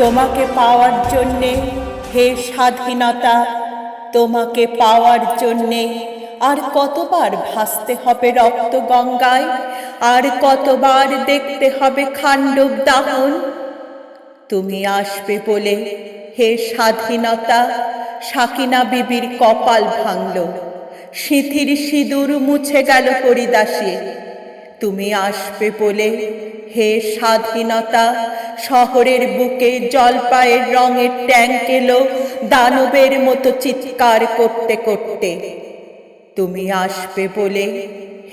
তোমাকে পাওয়ার জন্যে হে স্বাধীনতা, তোমাকে পাওয়ার জন্যে আর কতবার ভাসতে হবে রক্ত গঙ্গায়, আর কতবার দেখতে হবে খান্ডব দাহন। তুমি আসবে বলে হে স্বাধীনতা, সাকিনা বিবির কপাল ভাঙল, সিঁথির সিঁদুর মুছে গেল হরিদাসী। তুমি আসবে বলে হে স্বাধীনতা, শহরের বুকে জলপাইয়ের রঙের ট্যাঙ্ক এলো দানবের মতো চিৎকার করতে করতে। তুমি আসবে বলে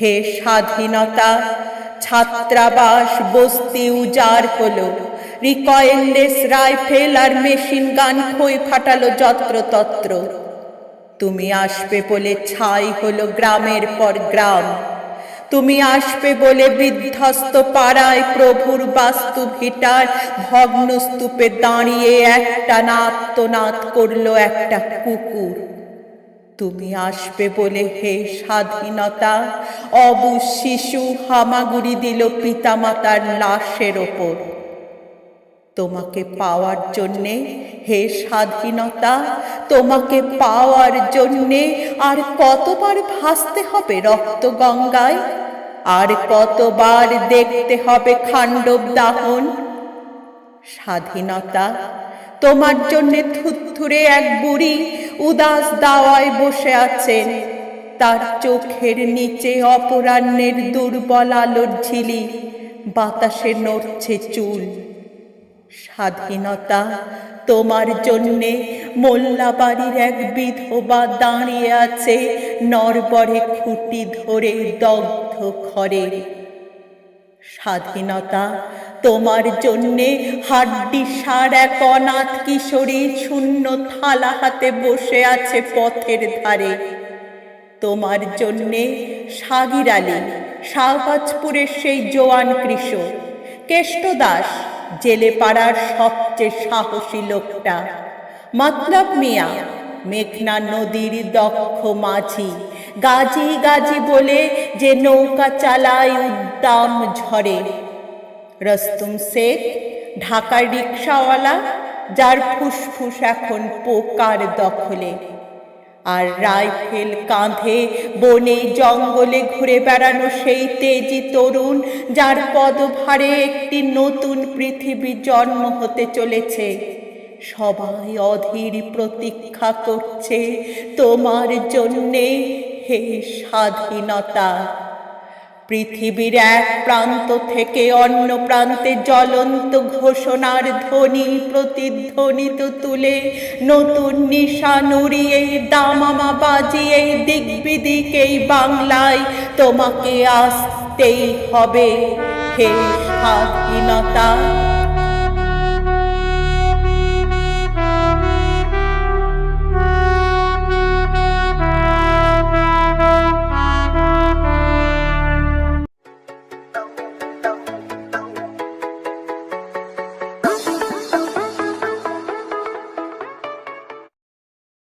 হে স্বাধীনতা, ছাত্রাবাস বস্তি উজাড় হলো, রিকয়েললেস রাইফেল আর মেশিন গান খই ফাটালো যত্রতত্র। তুমি আসবে বলে ছাই হলো গ্রামের পর গ্রাম। তুমি আসবে বলে বিধ্বস্ত পাড়ায় প্রভুর বাস্তু ভিটার ভগ্ন স্তূপে দাঁড়িয়ে একটা আর্তনাদ করলো একটা কুকুর। তুমি আসবে বলে হে স্বাধীনতা, অবুঝ শিশু হামাগুড়ি দিল পিতামাতার লাশের ওপর। তোমাকে পাওয়ার জন্যে হে স্বাধীনতা, তোমাকে পাওয়ার জন্যে আর কতবার ভাসতে হবে রক্ত গঙ্গায়, আর কতবার দেখতে হবে খান্ডব দাহন। স্বাধীনতা, তোমার জন্যে থুরথুরে এক বুড়ি উদাস দাওয়ায় বসে আছেন, তার চোখের নিচে অপরাহ্নের দুর্বল আলোর ঝিলি, বাতাসে নড়ছে চুল। স্বাধীনতা, তোমার জন্যে মোল্লাবাড়ির এক বিধবা দাঁড়িয়ে আছে নরবরে খুঁটি ধরে দগ্ধ ঘরে। স্বাধীনতা, তোমার জন্যে হাড্ডিসার এক অনাথ কিশোরী শূন্য থালা হাতে বসে আছে পথের ধারে। তোমার জন্যে সাগির আলী, শাহবাজপুরের সেই জোয়ান কৃষক, কেষ্টদাস জেলে পাড়ার সবচেয়ে সাহসী লোকটা, মতলব মিয়া মেঘনা নদীর দক্ষ মাঝি, গাজী গাজী বলে যে নৌকা চালায় উদ্দাম ঝড়ে, রস্তুম শেখ ঢাকার রিক্সাওয়ালা, যার ফুসফুস এখন পোকার দখলে, আর রাইফেল কাঁধে বনে জঙ্গলে ঘুরে বেড়ানো সেই তেজি তরুণ, যার পদভারে একটি নতুন পৃথিবী জন্ম হতে চলেছে। সবাই অধীর প্রতীক্ষা করছে তোমার জন্যে হে স্বাধীনতা। পৃথিবীর এক প্রান্ত থেকে অন্য প্রান্তে জ্বলন্ত ঘোষণার ধ্বনি প্রতিধ্বনিত তুলে নতুন নিশান উড়িয়ে দামামা বাজিয়ে দিক বিদিক এই বাংলায় তোমাকে আসতেই হবে হে স্বাধীনতা।